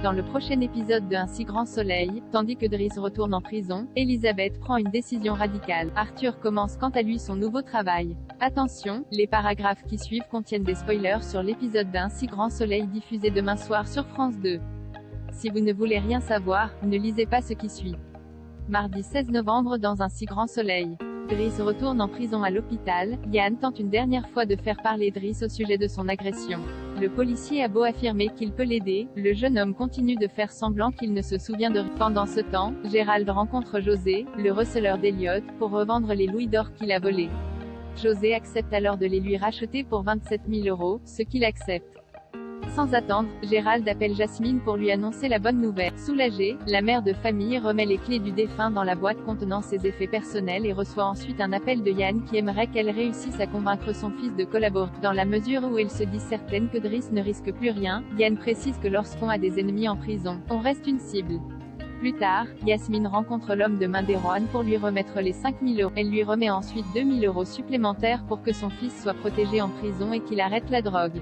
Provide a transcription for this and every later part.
Dans le prochain épisode de Un si grand soleil, tandis que Driss retourne en prison, Elisabeth prend une décision radicale. Arthur commence quant à lui son nouveau travail. Attention, les paragraphes qui suivent contiennent des spoilers sur l'épisode d'Un si grand soleil diffusé demain soir sur France 2. Si vous ne voulez rien savoir, ne lisez pas ce qui suit. Mardi 16 novembre dans Un si grand soleil. Driss retourne en prison à l'hôpital. Yann tente une dernière fois de faire parler Driss au sujet de son agression. Le policier a beau affirmer qu'il peut l'aider, le jeune homme continue de faire semblant qu'il ne se souvient de rien. Pendant ce temps, Gérald rencontre José, le receleur d'Elliot, pour revendre les louis d'or qu'il a volés. José accepte alors de les lui racheter pour 27 000 €, ce qu'il accepte. Sans attendre, Gérald appelle Jasmine pour lui annoncer la bonne nouvelle. Soulagée, la mère de famille remet les clés du défunt dans la boîte contenant ses effets personnels et reçoit ensuite un appel de Yann qui aimerait qu'elle réussisse à convaincre son fils de collaborer. Dans la mesure où elle se dit certaine que Driss ne risque plus rien, Yann précise que lorsqu'on a des ennemis en prison, on reste une cible. Plus tard, Yasmine rencontre l'homme de Minderoine pour lui remettre les 5 000 €. Elle lui remet ensuite 2 000 € supplémentaires pour que son fils soit protégé en prison et qu'il arrête la drogue.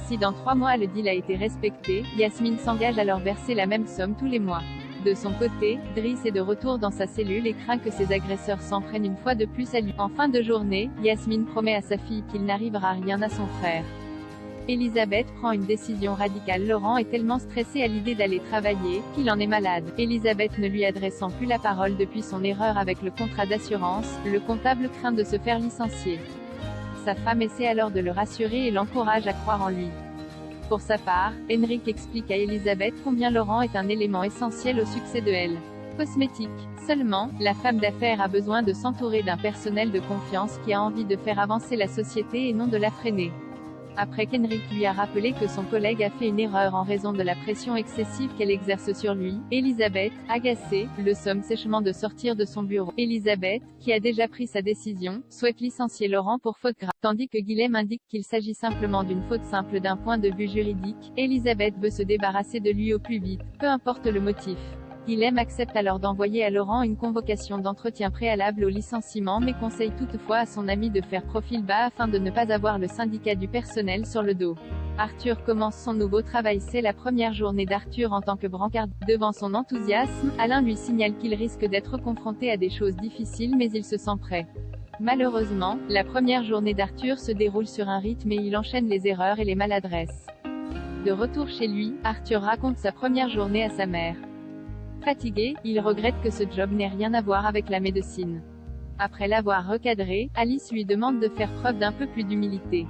Si dans 3 mois le deal a été respecté, Yasmine s'engage à leur verser la même somme tous les mois. De son côté, Driss est de retour dans sa cellule et craint que ses agresseurs s'en prennent une fois de plus à lui. En fin de journée, Yasmine promet à sa fille qu'il n'arrivera rien à son frère. Elisabeth prend une décision radicale. Laurent est tellement stressé à l'idée d'aller travailler, qu'il en est malade. Elisabeth ne lui adressant plus la parole depuis son erreur avec le contrat d'assurance, le comptable craint de se faire licencier. Sa femme essaie alors de le rassurer et l'encourage à croire en lui. Pour sa part, Henrik explique à Elisabeth combien Laurent est un élément essentiel au succès de Elle. Cosmétique. Seulement, la femme d'affaires a besoin de s'entourer d'un personnel de confiance qui a envie de faire avancer la société et non de la freiner. Après qu'Henrik lui a rappelé que son collègue a fait une erreur en raison de la pression excessive qu'elle exerce sur lui, Elisabeth, agacée, le somme sèchement de sortir de son bureau. Elisabeth, qui a déjà pris sa décision, souhaite licencier Laurent pour faute grave, tandis que Guilhem indique qu'il s'agit simplement d'une faute simple d'un point de vue juridique. Elisabeth veut se débarrasser de lui au plus vite, peu importe le motif. Guilhem accepte alors d'envoyer à Laurent une convocation d'entretien préalable au licenciement mais conseille toutefois à son ami de faire profil bas afin de ne pas avoir le syndicat du personnel sur le dos. Arthur commence son nouveau travail. C'est la première journée d'Arthur en tant que brancard. Devant son enthousiasme, Alain lui signale qu'il risque d'être confronté à des choses difficiles mais il se sent prêt. Malheureusement, la première journée d'Arthur se déroule sur un rythme et il enchaîne les erreurs et les maladresses. De retour chez lui, Arthur raconte sa première journée à sa mère. Fatigué, il regrette que ce job n'ait rien à voir avec la médecine. Après l'avoir recadré, Alice lui demande de faire preuve d'un peu plus d'humilité.